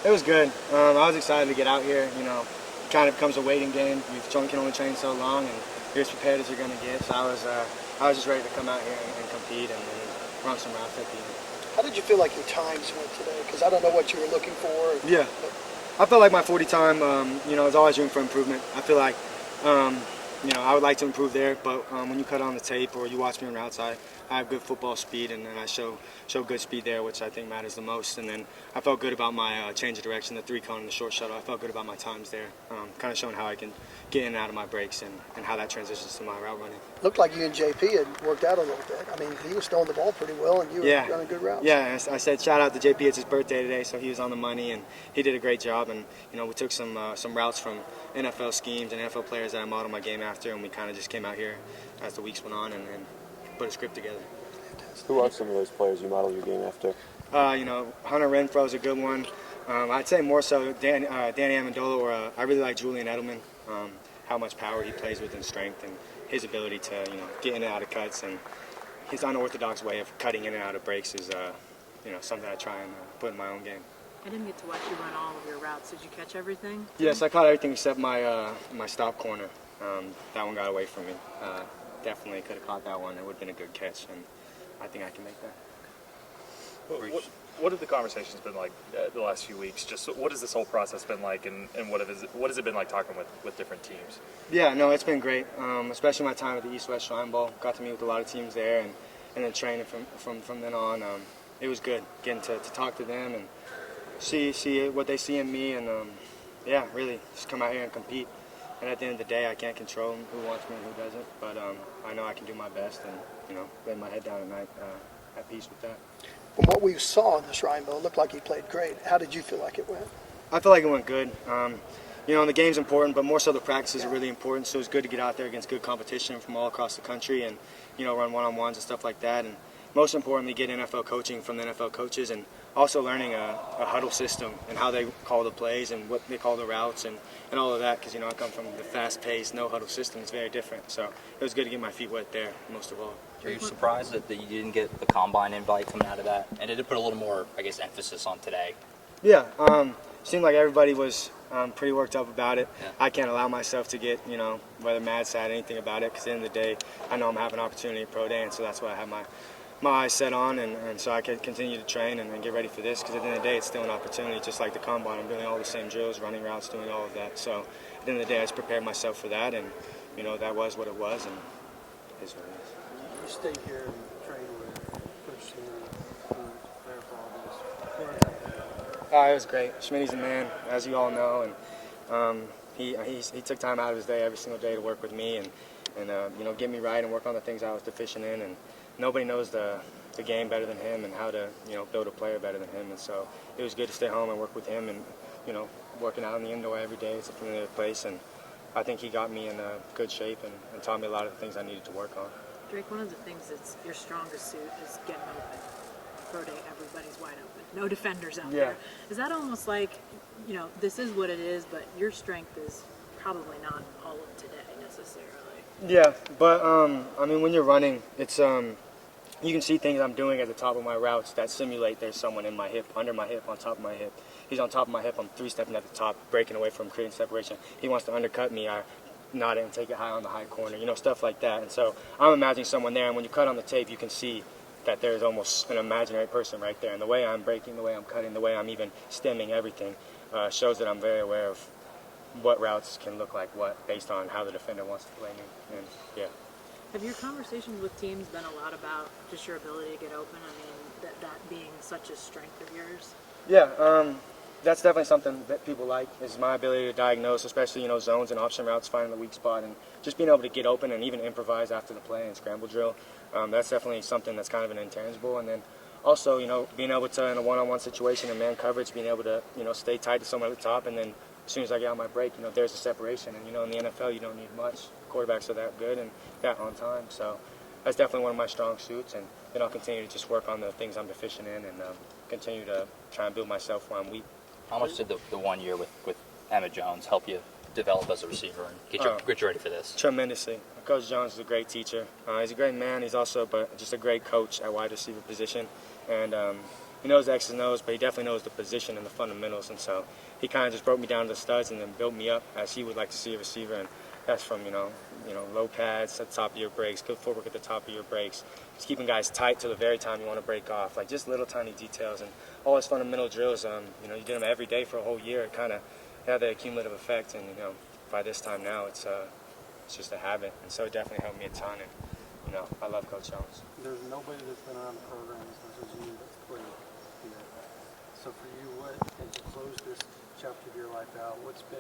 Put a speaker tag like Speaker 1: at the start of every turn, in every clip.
Speaker 1: It was good. I was excited to get out here. You know, it kind of becomes a waiting game. You can only train so long, and you're as prepared as you're going to get. So I was just ready to come out here and compete and run some routes at the end.
Speaker 2: How did you feel like your times went today? Because I don't know what you were looking for.
Speaker 1: Yeah, I felt like my 40 time, you know, there's always room for improvement. I feel like, you know, I would like to improve there, but when you cut on the tape or you watch me on routes, I have good football speed, and I show good speed there, which I think matters the most. And then I felt good about my change of direction, the 3-cone and the short shuttle. I felt good about my times there, kind of showing how I can get in and out of my breaks and how that transitions to my route running.
Speaker 2: Looked like you and JP had worked out a little bit. I mean, he was throwing the ball pretty well, and you were running good routes.
Speaker 1: Yeah, I said shout out to JP. It's his birthday today, so he was on the money, and he did a great job. And you know, we took some routes from NFL schemes and NFL players that I modeled my game after, and we kind of just came out here as the weeks went on and put a script together.
Speaker 3: Who are some of those players you model your game after?
Speaker 1: You know, Hunter Renfro's a good one. I'd say more so Danny Amendola, or I really like Julian Edelman. How much power he plays with and strength, and his ability to get in and out of cuts, and his unorthodox way of cutting in and out of breaks is something I try and put in my own game.
Speaker 4: I didn't get to watch you run all of your routes. Did you catch everything?
Speaker 1: Yes, I caught everything except my stop corner. That one got away from me. Definitely could have caught that one. It would have been a good catch, and I think I can make that.
Speaker 5: What have the conversations been like the last few weeks? Just what has this whole process been like, and what has it been like talking with different teams?
Speaker 1: Yeah, no, it's been great, especially my time at the East-West Shrine Bowl. Got to meet with a lot of teams there, and then training from then on. It was good getting to talk to them and see what they see in me, and yeah, really just come out here and compete. And at the end of the day, I can't control who wants me and who doesn't, but I know I can do my best and lay my head down at night at peace with that.
Speaker 2: From what we saw in the Shrine Bowl, it looked like he played great. How did you feel like it went?
Speaker 1: I feel like it went good. The game's important, but more so the practices are really important. So it's good to get out there against good competition from all across the country and, run one-on-ones and stuff like that. And most importantly, get NFL coaching from the NFL coaches, and also learning a huddle system and how they call the plays and what they call the routes and all of that. Because, I come from the fast-paced, no-huddle system. It's very different. So it was good to get my feet wet there, most of all.
Speaker 6: Are you surprised that you didn't get the combine invite coming out of that? And did it put a little more, emphasis on today?
Speaker 1: Yeah, seemed like everybody was pretty worked up about it.
Speaker 6: Yeah.
Speaker 1: I can't allow myself to get, whether mad, sad, anything about it, because at the end of the day, I know I'm having an opportunity at Pro Day, and so that's what I have my eyes set on, and so I can continue to train and get ready for this, because at the end of the day, it's still an opportunity, just like the combine. I'm doing all the same drills, running routes, doing all of that. So at the end of the day, I just prepared myself for that, and, that was what it was, and it is what it is.
Speaker 7: You stayed here and trained with Coach Sooner there for all this.
Speaker 1: It was great. Schmitty's a man, as you all know, and he took time out of his day every single day to work with me and get me right and work on the things I was deficient in. And nobody knows the game better than him and how to build a player better than him. And so it was good to stay home and work with him and working out in the indoor every day. It's a familiar place, and I think he got me in good shape and taught me a lot of the things I needed to work on.
Speaker 4: Drake, one of the things that's your strongest suit is getting open. Pro Day, everybody's wide open. No defenders out there. Is that almost like, this is what it is, but your strength is probably not all of today necessarily?
Speaker 1: Yeah, but when you're running, it's you can see things I'm doing at the top of my routes that simulate there's someone in my hip, under my hip, on top of my hip. He's on top of my hip. I'm 3-stepping at the top, breaking away from creating separation. He wants to undercut me. I nod it and take it high on the high corner, stuff like that. And so I'm imagining someone there, and when you cut on the tape, you can see that there's almost an imaginary person right there. And the way I'm breaking, the way I'm cutting, the way I'm even stemming everything shows that I'm very aware of what routes can look like what based on how the defender wants to play me. And yeah.
Speaker 4: Have your conversations with teams been a lot about just your ability to get open? That being such a strength of yours?
Speaker 1: Yeah, that's definitely something that people like, is my ability to diagnose, especially, zones and option routes, finding the weak spot, and just being able to get open and even improvise after the play and scramble drill. That's definitely something that's kind of an intangible. And then also, being able to, in a one-on-one situation in man coverage, being able to, stay tight to someone at the top, and then as soon as I get on my break, there's a separation. And, in the NFL, you don't need much. Quarterbacks are that good and that on time. So that's definitely one of my strong suits. And then I'll continue to just work on the things I'm deficient in and continue to try and build myself where I'm weak.
Speaker 6: How much did the 1 year with Emmett Jones help you develop as a receiver and get you ready for this?
Speaker 1: Tremendously. Coach Jones is a great teacher. He's a great man. He's also just a great coach at wide receiver position. And he knows the X's and O's, but he definitely knows the position and the fundamentals. And so he kind of just broke me down to the studs and then built me up as he would like to see a receiver. And that's from, low pads at the top of your breaks, good footwork at the top of your breaks, just keeping guys tight till the very time you want to break off, like just little tiny details. And all his fundamental drills, you did them every day for a whole year. It kind of had that cumulative effect. And, by this time now, it's just a habit. And so it definitely helped me a ton. And, I love Coach Jones.
Speaker 7: There's nobody that's been around the program as much as you that's played here. So for you, as you close this chapter of your life out, what's been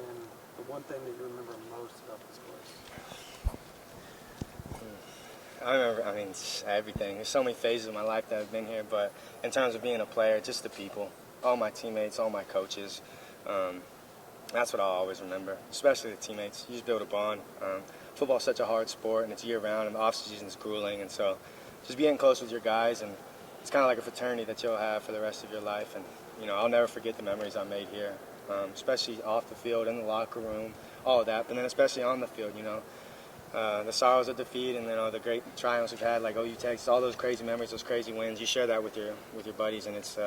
Speaker 7: the one thing that you remember most about this place?
Speaker 1: I remember, everything. There's so many phases of my life that have been here, but in terms of being a player, just the people, all my teammates, all my coaches. That's what I'll always remember, especially the teammates. You just build a bond. Football's such a hard sport, and it's year-round, and the off-season is grueling, and so just being close with your guys, and it's kind of like a fraternity that you'll have for the rest of your life. And, I'll never forget the memories I made here, especially off the field, in the locker room, all of that, but then especially on the field, the sorrows of defeat and, the great triumphs we've had, like OU Texas, all those crazy memories, those crazy wins. You share that with your buddies, and it's,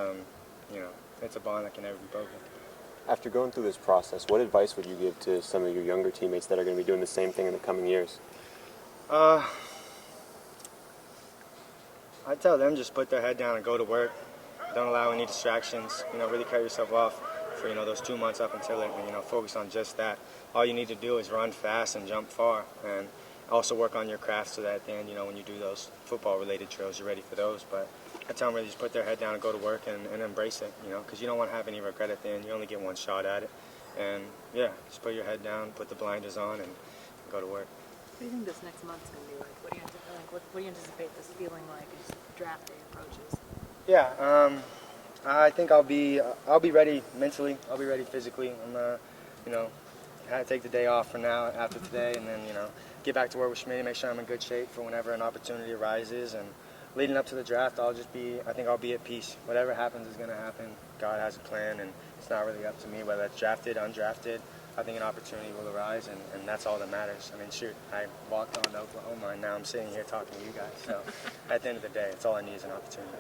Speaker 1: it's a bond that can never be broken.
Speaker 3: After going through this process, what advice would you give to some of your younger teammates that are going to be doing the same thing in the coming years?
Speaker 1: I tell them just put their head down and go to work. Don't allow any distractions. Really cut yourself off for those 2 months up until it, and focus on just that. All you need to do is run fast and jump far, and also work on your craft so that at the end, when you do those football-related drills, you're ready for those. But I tell them really just put their head down and go to work and embrace it, because you don't want to have any regret at the end. You only get one shot at it. And, yeah, just put your head down, put the blinders on, and go to work.
Speaker 4: What do you think this next month's going to be like? What do you anticipate this feeling like as draft day approaches?
Speaker 1: Yeah, I think I'll be ready mentally. I'll be ready physically. I'm, had to take the day off for now after today, and then, get back to work with Schmidt, make sure I'm in good shape for whenever an opportunity arises. And leading up to the draft, I think I'll be at peace. Whatever happens is going to happen. God has a plan, and it's not really up to me whether it's drafted, undrafted. I think an opportunity will arise, and that's all that matters. I walked on to Oklahoma, and now I'm sitting here talking to you guys. So at the end of the day, it's all I need is an opportunity.